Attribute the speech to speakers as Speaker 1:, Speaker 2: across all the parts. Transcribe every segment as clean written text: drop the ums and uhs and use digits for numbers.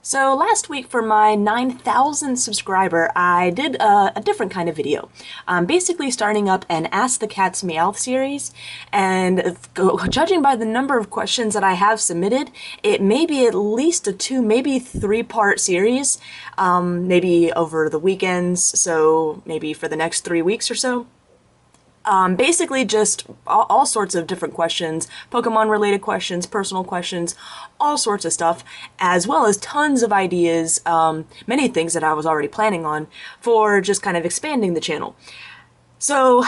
Speaker 1: So last week for my 9,000 subscriber, I did a different kind of video. I'm basically starting up an Ask the Cat's Meowth series, and judging by the number of questions that I have submitted, it may be at least a 2, maybe 3-part series, maybe over the weekends, so maybe for the next 3 weeks or so. Basically just all sorts of different questions, Pokemon related questions, personal questions, all sorts of stuff, as well as tons of ideas, many things that I was already planning on for just kind of expanding the channel. So,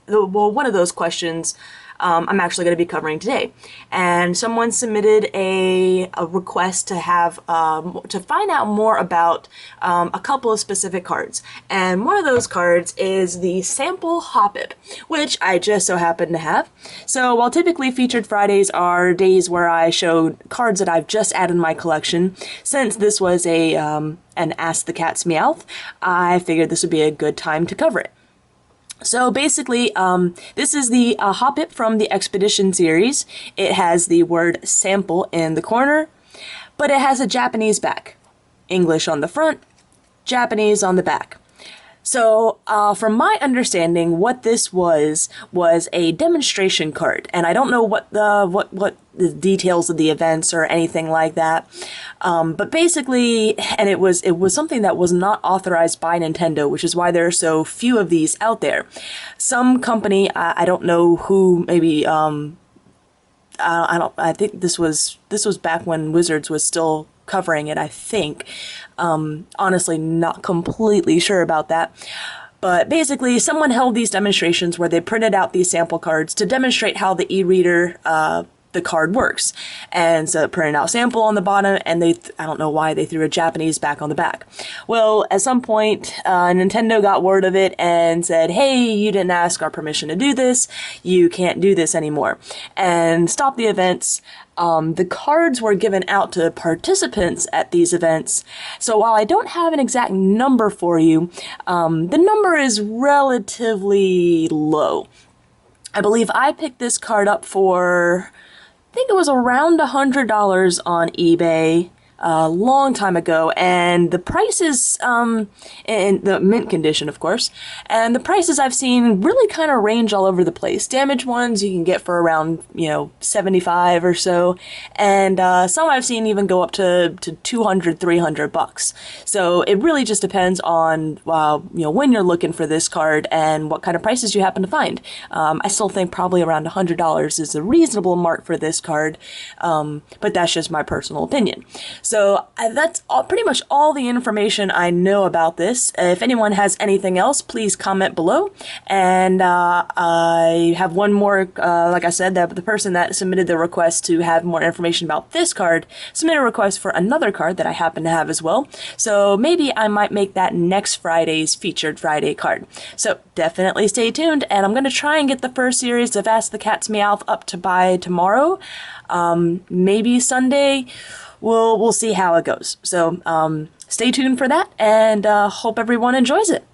Speaker 1: one of those questions I'm actually going to be covering today. And someone submitted a request to have to find out more about a couple of specific cards. And one of those cards is the sample Hoppip, which I just so happen to have. So while typically featured Fridays are days where I show cards that I've just added in my collection, since this was an Ask the Cat's Meowth, I figured this would be a good time to cover it. So basically, this is the Hoppip from the Expedition series. It has the word sample in the corner, but it has a Japanese back. English on the front, Japanese on the back. So, from my understanding, what this was a demonstration card, and I don't know what the details of the events or anything like that. But basically, and it was something that was not authorized by Nintendo, which is why there are so few of these out there. Some company, I don't know who, maybe I think this was back when Wizards was still covering it, I think. Honestly, not completely sure about that. But basically, someone held these demonstrations where they printed out these sample cards to demonstrate how the e-reader, the card works. And so it printed out sample on the bottom, and I don't know why they threw a Japanese back on the back. Well, at some point, Nintendo got word of it and said, hey, you didn't ask our permission to do this, you can't do this anymore, and stopped the events. The cards were given out to participants at these events, so while I don't have an exact number for you, the number is relatively low. I believe I picked this card up for, I think it was around $100 on eBay a long time ago, and the prices, in the mint condition, of course, and the prices I've seen really kind of range all over the place. Damaged ones you can get for around, $75 or so, and some I've seen even go up to $200, $300. So it really just depends on, when you're looking for this card and what kind of prices you happen to find. I still think probably around $100 is a reasonable mark for this card, but that's just my personal opinion. So that's pretty much all the information I know about this. If anyone has anything else, please comment below. And I have one more, like I said, the person that submitted the request to have more information about this card submitted a request for another card that I happen to have as well. So maybe I might make that next Friday's Featured Friday card. So definitely stay tuned, and I'm going to try and get the first series of Ask the Cat's Meowth up to by tomorrow. Maybe Sunday. We'll see how it goes. So stay tuned for that, and hope everyone enjoys it.